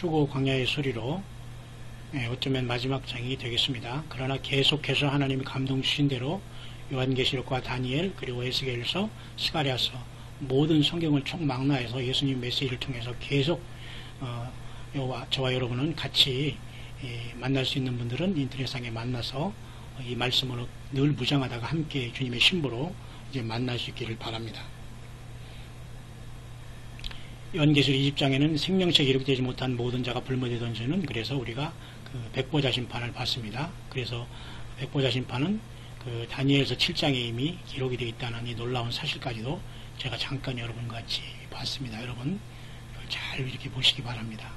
휴고 광야의 소리로 어쩌면 마지막 장이 되겠습니다. 그러나 계속해서 하나님이 감동 주신 대로 요한계시록과 다니엘 그리고 에스겔서, 스가랴서 모든 성경을 총망라해서 예수님 메시지를 통해서 계속 저와 여러분은 같이 만날 수 있는 분들은 인터넷상에 만나서 이 말씀으로 늘 무장하다가 함께 주님의 신부로 이제 만날 수 있기를 바랍니다. 요한계시록 20장에는 생명책에 기록되지 못한 모든 자가 불못에 던지는, 그래서 우리가 그 백보자 심판을 받습니다. 그래서 백보자 심판은 그 다니엘서 7장에 이미 기록이 되어 있다는 이 놀라운 사실까지도 제가 잠깐 여러분과 같이 봤습니다. 여러분 잘 이렇게 보시기 바랍니다.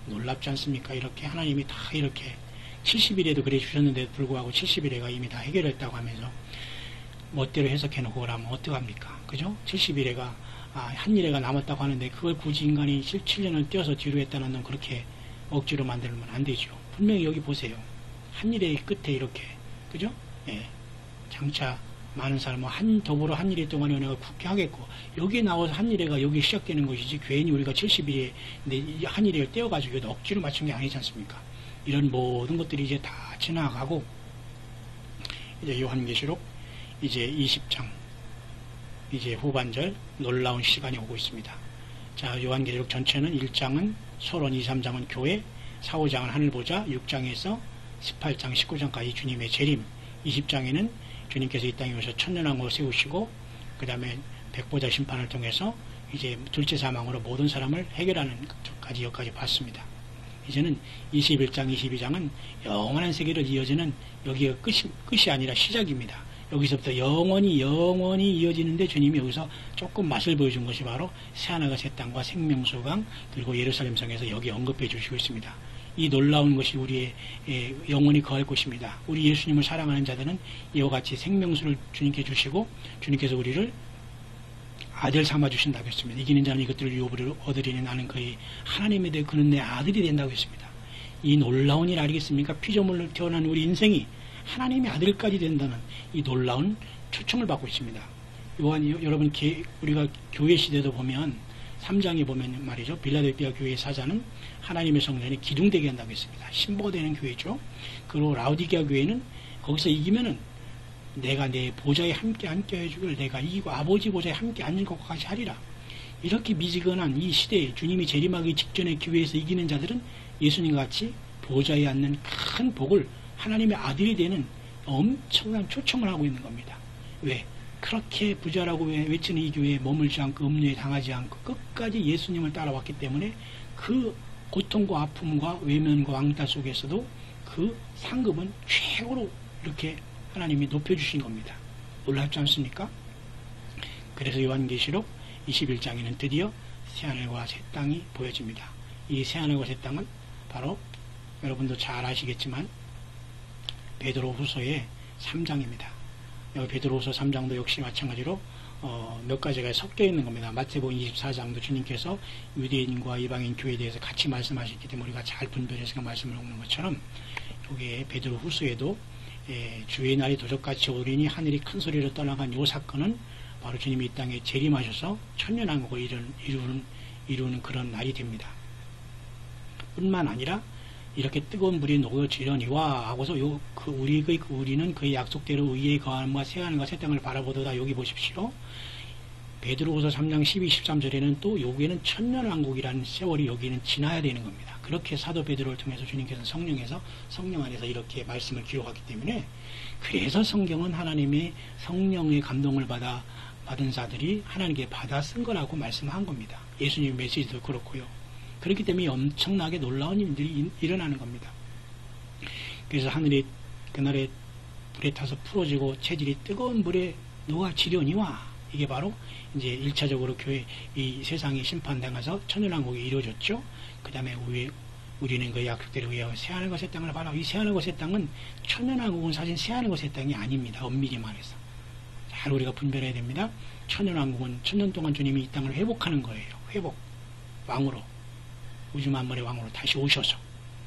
놀랍지 않습니까? 이렇게 하나님이 다 이렇게 70일에도 그래 주셨는데도 불구하고 70일에가 이미 다 해결했다고 하면서 멋대로 해석해 놓고 그러면 어떡합니까? 그죠? 70일에가 한 일회가 남았다고 하는데 그걸 굳이 인간이 7년을 떼어서 뒤로 했다는 건 그렇게 억지로 만들면 안 되죠. 분명히 여기 보세요. 한 일의 끝에 이렇게, 그죠? 예. 장차 많은 사람은 더불어 한 일회 동안에 은혜가 굳게 하겠고, 여기에 나와서 한 일회가 여기 시작되는 것이지, 괜히 우리가 70일에 한 일회를 떼어가지고 억지로 맞춘 게 아니지 않습니까? 이런 모든 것들이 이제 다 지나가고, 이제 요한계시록 이제 20장, 이제 후반절 놀라운 시간이 오고 있습니다. 자, 요한계시록 전체는 1장은 서론, 2, 3장은 교회, 4, 5장은 하늘보자, 6장에서 18장, 19장까지 주님의 재림, 20장에는 주님께서 이 땅에 오셔서 천년왕국을 세우시고 그 다음에 백보자 심판을 통해서 이제 둘째 사망으로 모든 사람을 해결하는 여기까지 봤습니다. 이제는 21장, 22장은 영원한 세계로 이어지는, 여기가 끝이 아니라 시작입니다. 여기서부터 영원히 이어지는데 주님이 여기서 조금 맛을 보여준 것이 바로 새하늘과 새 땅과 생명수강 그리고 예루살렘 성에서 여기 언급해 주시고 있습니다. 이 놀라운 것이 우리의 영원히 거할 곳입니다. 우리 예수님을 사랑하는 자들은 이와 같이 생명수를 주님께 주시고 주님께서 우리를 아들 삼아 주신다고 했습니다. 이기는 자는 이것들을 유업으로 얻으리니 나는 그의 하나님에 대해 그는 내 아들이 된다고 했습니다. 이 놀라운 일 아니겠습니까? 피조물로 태어난 우리 인생이 하나님의 아들까지 된다는 이 놀라운 초청을 받고 있습니다. 여러분 우리가 교회 시대도 보면 3장에 보면 말이죠. 빌라델피아 교회의 사자는 하나님의 성전이 기둥되게 한다고 했습니다. 신보가 되는 교회죠. 그리고 라우디게아 교회는 거기서 이기면은 내가 내 보좌에 함께 해주기를 내가 이기고 아버지 보좌에 함께 앉는 것과 같이 하리라. 이렇게 미지근한 이 시대에 주님이 재림하기 직전에 교회에서 이기는 자들은 예수님과 같이 보좌에 앉는 큰 복을 하나님의 아들이 되는 엄청난 초청을 하고 있는 겁니다. 왜? 그렇게 부자라고 외치는 이 교회에 머물지 않고 음료에 당하지 않고 끝까지 예수님을 따라왔기 때문에 그 고통과 아픔과 외면과 왕따 속에서도 그 상급은 최고로 이렇게 하나님이 높여주신 겁니다. 놀랍지 않습니까? 그래서 요한계시록 21장에는 드디어 새하늘과 새 땅이 보여집니다. 이 새하늘과 새 땅은 바로 여러분도 잘 아시겠지만 베드로후서의 3장입니다. 여기 베드로후서 3장도 역시 마찬가지로 몇 가지가 섞여 있는 겁니다. 마태복음 24장도 주님께서 유대인과 이방인 교회에 대해서 같이 말씀하셨기 때문에 우리가 잘 분별해서 그 말씀을 읽는 것처럼 여기에 베드로후서에도 주의 날이 도적같이 오리니 하늘이 큰 소리로 떠나간 이 사건은 바로 주님이 이 땅에 재림하셔서 천년왕국을 이루는 그런 날이 됩니다. 뿐만 아니라 이렇게 뜨거운 불이 녹여지려니와 하고서 우리는 그의 약속대로 의에 거함과 새하늘과 새 땅을 바라보도다. 여기 보십시오. 베드로후서 3장 12, 13절에는 또 여기에는 천년왕국이라는 세월이 여기는 지나야 되는 겁니다. 그렇게 사도 베드로를 통해서 주님께서는 성령 안에서 이렇게 말씀을 기록하기 때문에, 그래서 성경은 하나님의 성령의 감동을 받은 자들이 하나님께 받아 쓴 거라고 말씀한 겁니다. 예수님 메시지도 그렇고요. 그렇기 때문에 엄청나게 놀라운 일들이 일어나는 겁니다. 그래서 하늘이 그날에 불에 타서 풀어지고 체질이 뜨거운 물에 녹아지려니와, 이게 바로 이제 1차적으로 이 세상이 심판당해서 천년왕국이 이루어졌죠. 그 다음에 우리는 그 약속대로 의하여 새하늘과 새 땅을 바라. 이 새하늘과 새 땅은 천년왕국은 사실 새하늘과 새 땅이 아닙니다. 엄밀히 말해서 잘 우리가 분별해야 됩니다. 천년왕국은 천년 동안 주님이 이 땅을 회복하는 거예요. 회복, 왕으로, 우주 만물의 왕으로 다시 오셔서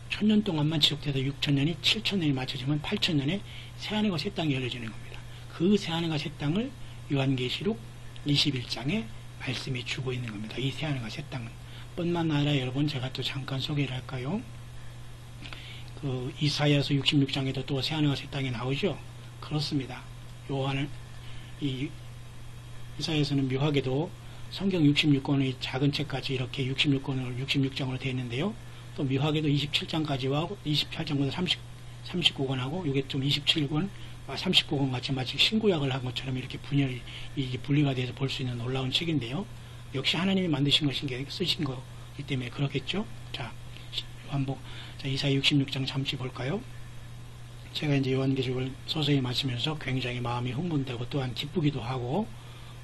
천년 동안만 지속돼서 6천년이 7천년이 맞춰지면 8천년에 새하늘과 새 땅이 열려지는 겁니다. 그 새하늘과 새 땅을 요한계시록 21장에 말씀해 주고 있는 겁니다. 이 새하늘과 새 땅은 뿐만 아니라 여러분 제가 또 잠깐 소개를 할까요? 그 이사야서 66장에도 또 새하늘과 새 땅이 나오죠. 그렇습니다. 요한은 이 이사야서는 묘하게도 성경 66권의 작은 책까지 이렇게 66장으로 되어 있는데요. 또 묘하게도 27장까지와 28장보다 39권하고 이게 좀 27권, 39권 같이 마치 신구약을 한 것처럼 이렇게 분리가 돼서 볼 수 있는 놀라운 책인데요. 역시 하나님이 만드신 것인 게 쓰신 거기 때문에 그렇겠죠. 자, 요한복, 자, 이사야 66장 잠시 볼까요? 제가 이제 요한계시록을 서서히 마치면서 굉장히 마음이 흥분되고 또한 기쁘기도 하고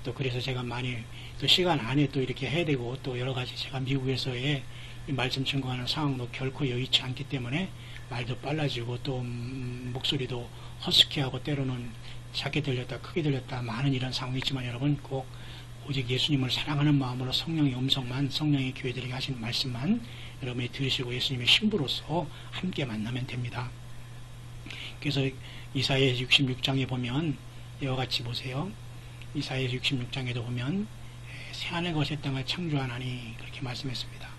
또 그래서 제가 많이 또 시간 안에 또 이렇게 해야 되고 또 여러 가지 제가 미국에서의 말씀 증거하는 상황도 결코 여의치 않기 때문에 말도 빨라지고 또 목소리도 허스키하고 때로는 작게 들렸다 크게 들렸다 많은 이런 상황이 있지만 여러분 꼭 오직 예수님을 사랑하는 마음으로 성령의 음성만 성령의 교회들에게 하시는 말씀만 여러분이 들으시고 예수님의 신부로서 함께 만나면 됩니다. 그래서 이사야 66장에 보면 이와 같이 보세요. 이사야 66장에도 보면 새하늘과 새 땅을 창조하나니 그렇게 말씀했습니다.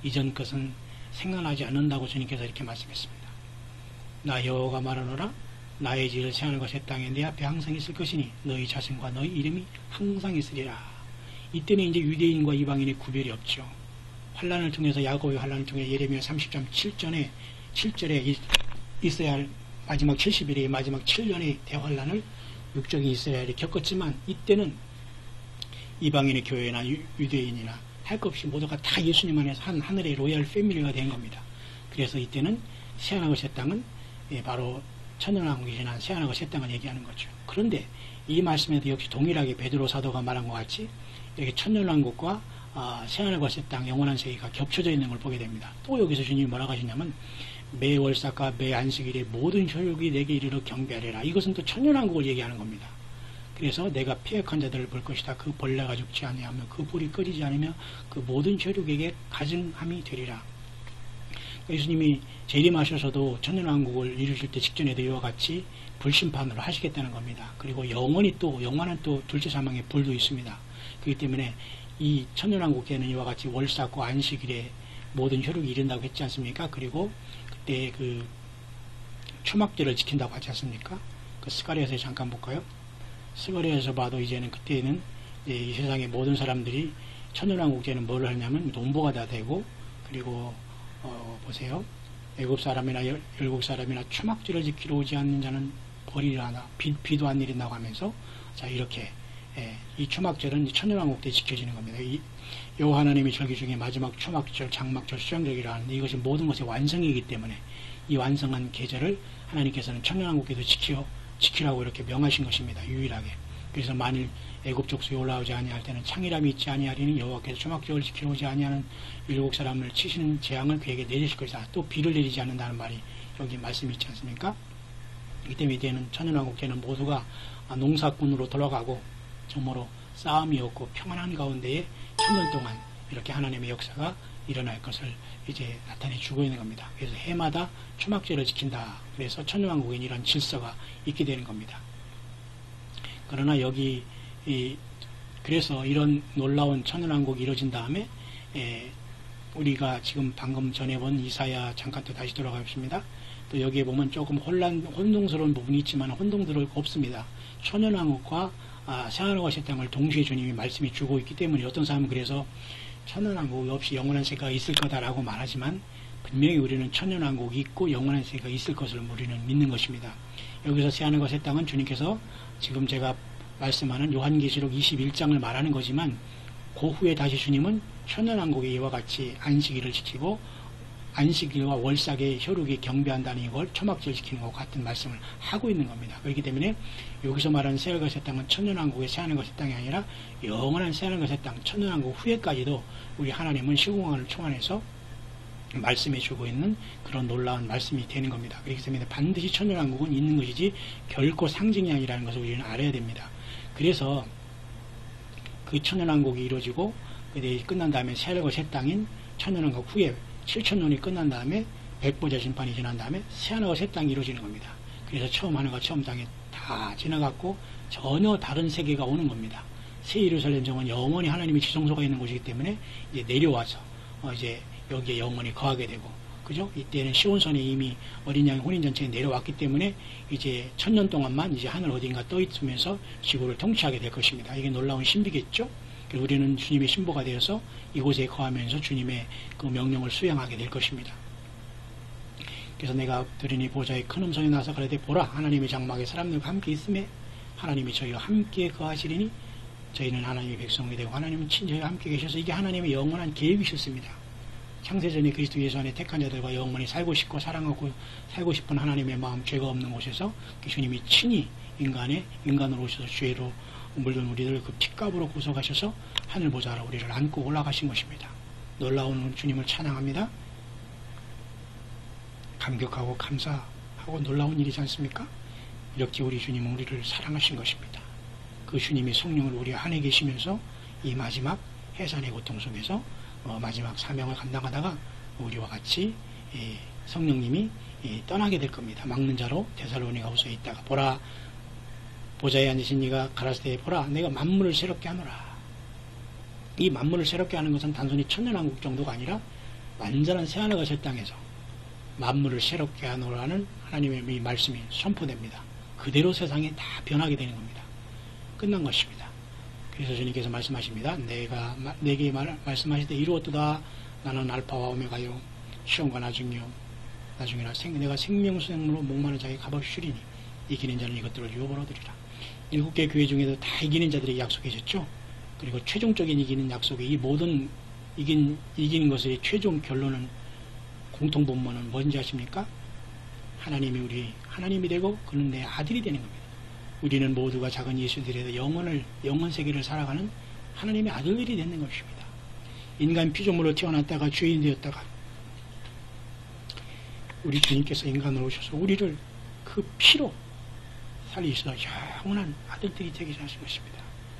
이전 것은 생각나지 않는다고 주님께서 이렇게 말씀했습니다. 나 여호와가 말하노라 나의 지을 새하늘과 새 땅에 내 앞에 항상 있을 것이니 너희 자손과 너희 이름이 항상 있으리라. 이때는 이제 유대인과 이방인의 구별이 없죠. 환란을 통해서 야곱의 환란을 통해 예레미야 30장 7절에 있어야 할 마지막 70일의 마지막 7년의 대환란을 육적인 이스라엘이 겪었지만 이때는 이방인의 교회나 유대인이나 할 것 없이 모두가 다 예수님 안에서 한 하늘의 로얄 패밀리가 된 겁니다. 그래서 이때는 새하늘과 새 땅은 바로 천년왕국이 지난 새하늘과 새 땅을 얘기하는 거죠. 그런데 이 말씀에도 역시 동일하게 베드로 사도가 말한 것 같이 이렇게 천년왕국과 새하늘과 새 땅 영원한 세계가 겹쳐져 있는 걸 보게 됩니다. 또 여기서 주님이 뭐라고 하시냐면 매 월삭과 매 안식일에 모든 혈육이 내게 이르러 경배하리라. 이것은 또 천년왕국을 얘기하는 겁니다. 그래서 내가 패역한 자들을 볼 것이다. 그 벌레가 죽지 아니하며 그 불이 꺼지지 않으며 그 모든 혈육에게 가증함이 되리라. 예수님이 재림하셔서도 천년왕국을 이루실 때 직전에도 이와 같이 불심판으로 하시겠다는 겁니다. 그리고 영원한 또 둘째 사망의 불도 있습니다. 그렇기 때문에 이 천년왕국 때는 이와 같이 월삭과 안식일에 모든 혈육이 이른다고 했지 않습니까? 그리고 그때 그 초막절을 지킨다고 하지 않습니까? 그 스가랴에서 잠깐 볼까요? 스가랴에서 봐도 이제는 그때는 이 세상의 모든 사람들이 천년왕국제는 뭘 하냐면 농부가 다 되고 그리고 보세요. 애굽 사람이나 열국 사람이나 초막절을 지키러 오지 않는 자는 벌이라 하나 비도 안 내린다고 하면서 자 이렇게 이 초막절은 천년왕국 때 지켜지는 겁니다. 여호와 하나님의 절기 중에 마지막 초막절, 장막절, 수장절기라 하는데 이것이 모든 것의 완성이기 때문에 이 완성한 계절을 하나님께서는 천년왕국 때도 지키라고 이렇게 명하신 것입니다. 유일하게. 그래서 만일 애굽 족속에 올라오지 아니할 때는 창이람이 있지 아니하리니 여호와께서 초막절을 지키러 오지 아니하는 일곱 사람을 치시는 재앙을 그에게 내리실 것이다. 또 비를 내리지 않는다는 말이 여기 말씀이 있지 않습니까? 이때 때는 천년왕국 때는 모두가 농사꾼으로 돌아가고 정말로 싸움이 없고 평안한 가운데에 천년 동안 이렇게 하나님의 역사가 일어날 것을 이제 나타내 주고 있는 겁니다. 그래서 해마다 초막절을 지킨다. 그래서 천년왕국에 이런 질서가 있게 되는 겁니다. 그러나 여기 그래서 이런 놀라운 천년왕국이 이루어진 다음에 우리가 지금 방금 전에 본 이사야 잠깐 또 다시 돌아가겠습니다. 또 여기에 보면 조금 혼동스러운 부분이 있지만 혼동스러울 거 없습니다. 천년왕국과 새하늘과 새 땅을 동시에 주님이 말씀이 주고 있기 때문에 어떤 사람은 그래서 천년왕국 없이 영원한 세계가 있을 거다라고 말하지만 분명히 우리는 천년왕국이 있고 영원한 세계가 있을 것을 우리는 믿는 것입니다. 여기서 새하늘과 새 땅은 주님께서 지금 제가 말씀하는 요한계시록 21장을 말하는 거지만 그 후에 다시 주님은 천년왕국의 이와 같이 안식일을 지키고 안식일과 월삭의 혈육이 경배한다는 이걸 초막절 지키는 것 같은 말씀을 하고 있는 겁니다. 그렇기 때문에 여기서 말하는 새하늘과 새 땅은 천년왕국의 새하늘과 새 땅이 아니라 영원한 새하늘과 새 땅, 천년왕국 후에까지도 우리 하나님은 시공간을 총환해서 말씀해 주고 있는 그런 놀라운 말씀이 되는 겁니다. 그렇기 때문에 반드시 천년왕국은 있는 것이지 결코 상징이 아니라는 것을 우리는 알아야 됩니다. 그래서 그 천년왕국이 이루어지고 끝난 다음에 새하늘과 새 땅인 천년왕국 후에 7천년이 끝난 다음에 백보자 심판이 지난 다음에 새하늘과 새 땅이 이루어지는 겁니다. 그래서 처음 하늘과 처음 땅에 다 지나갔고 전혀 다른 세계가 오는 겁니다. 새 예루살렘 정은 영원히 하나님의 지성소가 있는 곳이기 때문에 이제 내려와서 이제 여기에 영원히 거하게 되고, 그죠? 이때는 시온선에 이미 어린 양의 혼인잔치에 내려왔기 때문에 이제 1000년 동안만 이제 하늘 어딘가 떠 있으면서 지구를 통치하게 될 것입니다. 이게 놀라운 신비겠죠? 우리는 주님의 신부가 되어서 이곳에 거하면서 주님의 그 명령을 수행하게 될 것입니다. 그래서 내가 들으니 보좌의 큰 음성이 나서 가라되 보라 하나님의 장막에 사람들과 함께 있음에 하나님이 저희와 함께 거하시리니 저희는 하나님의 백성이 되고 하나님은 친저희와 함께 계셔서 이게 하나님의 영원한 계획이셨습니다. 창세전에 그리스도 예수 안에 택한 자들과 영원히 살고 싶고 사랑하고 살고 싶은 하나님의 마음, 죄가 없는 곳에서 주님이 친히 인간으로 오셔서 죄로 물든 우리를 그 핏값으로 구속하셔서 하늘 보좌로 우리를 안고 올라가신 것입니다. 놀라운 주님을 찬양합니다. 감격하고 감사하고 놀라운 일이지 않습니까? 이렇게 우리 주님은 우리를 사랑하신 것입니다. 그 주님의 성령을 우리 안에 계시면서 이 마지막 해산의 고통 속에서 마지막 사명을 감당하다가 우리와 같이 성령님이 떠나게 될 겁니다. 막는 자로 데살로니가 후서에 있다가 보라 보좌에 앉으신 이가 가라사대 보라 내가 만물을 새롭게 하노라. 이 만물을 새롭게 하는 것은 단순히 천년왕국 정도가 아니라 완전한 새하늘과 새 땅에서 만물을 새롭게 하노라는 하나님의 이 말씀이 선포됩니다. 그대로 세상이 다 변하게 되는 겁니다. 끝난 것입니다. 그래서 주님께서 말씀하십니다. 내게 말씀하시되 이루었도다. 나는 알파와 오메가요 시험과 나중이라 내가 생명수생으로 목마른 자에게 값없이 주리니 이기는 자는 이것들을 유업으로 얻으리라. 7개 교회 중에도 다 이기는 자들에게 약속해줬죠. 그리고 최종적인 이기는 약속에 이 모든 이기는 것의 최종 결론은 공통본문은 뭔지 아십니까? 하나님이 되고 그는 내 아들이 되는 겁니다. 우리는 모두가 작은 예수들에도 영원 세계를 살아가는 하나님의 아들들이 되는 것입니다. 인간 피조물로 태어났다가 죄인 되었다가 우리 주님께서 인간으로 오셔서 우리를 그 피로 살리셔서 영원한 아들들이 되게 하신 것입니다.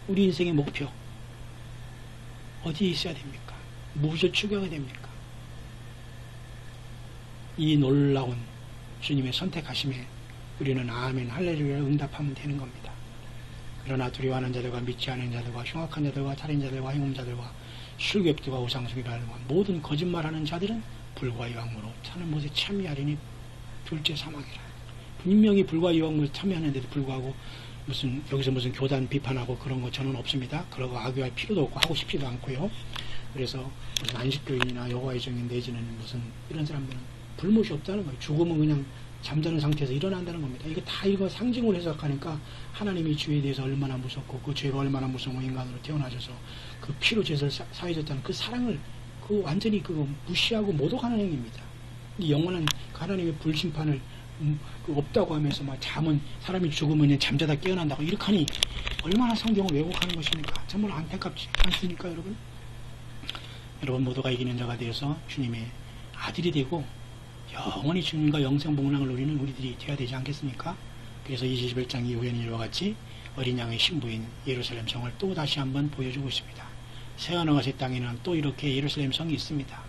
우리 인생의 목표 어디에 있어야 됩니까? 무엇을 추구해야 됩니까? 이 놀라운 주님의 선택하심에 우리는 아멘 할렐루야 응답하면 되는 겁니다. 그러나 두려워하는 자들과 믿지 않는 자들과 흉악한 자들과 살인자들과 행음자들과 술객들과 우상숭배하는 모든 거짓말하는 자들은 불과 유황무로 타는 못에 참여하리니 둘째 사망이라. 분명히 불과 유황무에 참여하는데도 불구하고 여기서 무슨 교단 비판하고 그런 거 저는 없습니다. 그러고 악유할 필요도 없고 하고 싶지도 않고요. 그래서 무슨 안식교인이나 여호와의 증인 내지는 무슨 이런 사람들은 불못이 없다는 거예요. 죽으면 그냥 잠자는 상태에서 일어난다는 겁니다. 이거 상징으로 해석하니까 하나님이 죄에 대해서 얼마나 무섭고 그 죄가 얼마나 무서운 인간으로 태어나셔서 그 피로 죄를 사해졌다는 그 사랑을 완전히 무시하고 모독하는 행위입니다. 이 영원한 하나님의 불심판을 없다고 하면서 잠은 사람이 죽으면 그냥 잠자다 깨어난다고 이렇게 하니 얼마나 성경을 왜곡하는 것입니까? 정말 안타깝지 않습니까, 여러분? 여러분 모두가 이기는 자가 되어서 주님의 아들이 되고 영원히 주님과 영생복락을 누리는 우리들이 되어야 되지 않겠습니까? 그래서 21장 이후에는 이와 같이 어린 양의 신부인 예루살렘 성을 또 다시 한번 보여주고 있습니다. 새하늘과 새 땅에는 또 이렇게 예루살렘 성이 있습니다.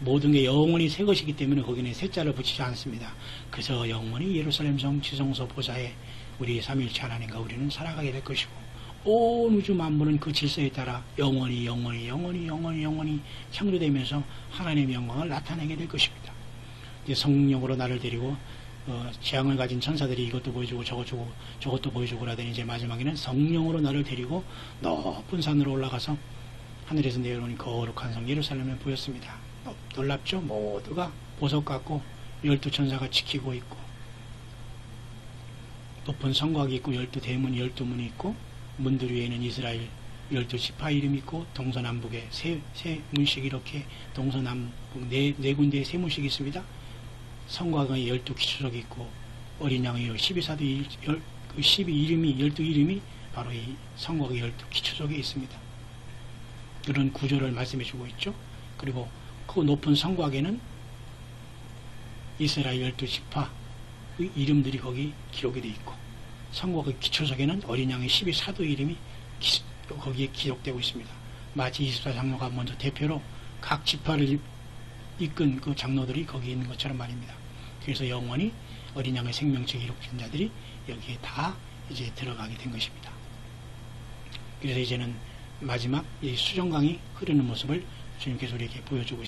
모든 게 영원히 새 것이기 때문에 거기는 새자를 붙이지 않습니다. 그래서 영원히 예루살렘 성 지성소 보좌에 우리 삼위일체 하나님과 우리는 살아가게 될 것이고 온 우주 만물은 그 질서에 따라 영원히 창조되면서 하나님의 영광을 나타내게 될 것입니다. 성령으로 나를 데리고 재앙을 가진 천사들이 이것도 보여주고 저것도 보여주고 그러더니 이제 마지막에는 성령으로 나를 데리고 높은 산으로 올라가서 하늘에서 내려오는 거룩한 성 예루살렘을 보였습니다. 놀랍죠? 모두가 보석 같고 12천사가 지키고 있고 높은 성곽이 있고 12대문 12문이 있고 문들 위에는 이스라엘 12지파 이름이 있고 동서남북에 세 문씩 이렇게 동서남북 네 군데에 세 문씩이 있습니다. 성곽에 12기초석이 있고 어린 양의 12사도 12이름이 바로 이 성곽의 12기초석에 있습니다. 그런 구조를 말씀해 주고 있죠. 그리고 그 높은 성곽에는 이스라엘 12지파의 이름들이 거기 기록이 되어 있고 성곽의 기초석에는 어린 양의 12사도 이름이 거기에 기록되고 있습니다. 마치 24장로가 먼저 대표로 각 지파를 이끈 그 장로들이 거기 있는 것처럼 말입니다. 그래서 영원히 어린 양의 생명책에 기록된 자들이 여기에 다 이제 들어가게 된 것입니다. 그래서 이제는 마지막 이 수정강이 흐르는 모습을 지금 계속 이렇게 보여주고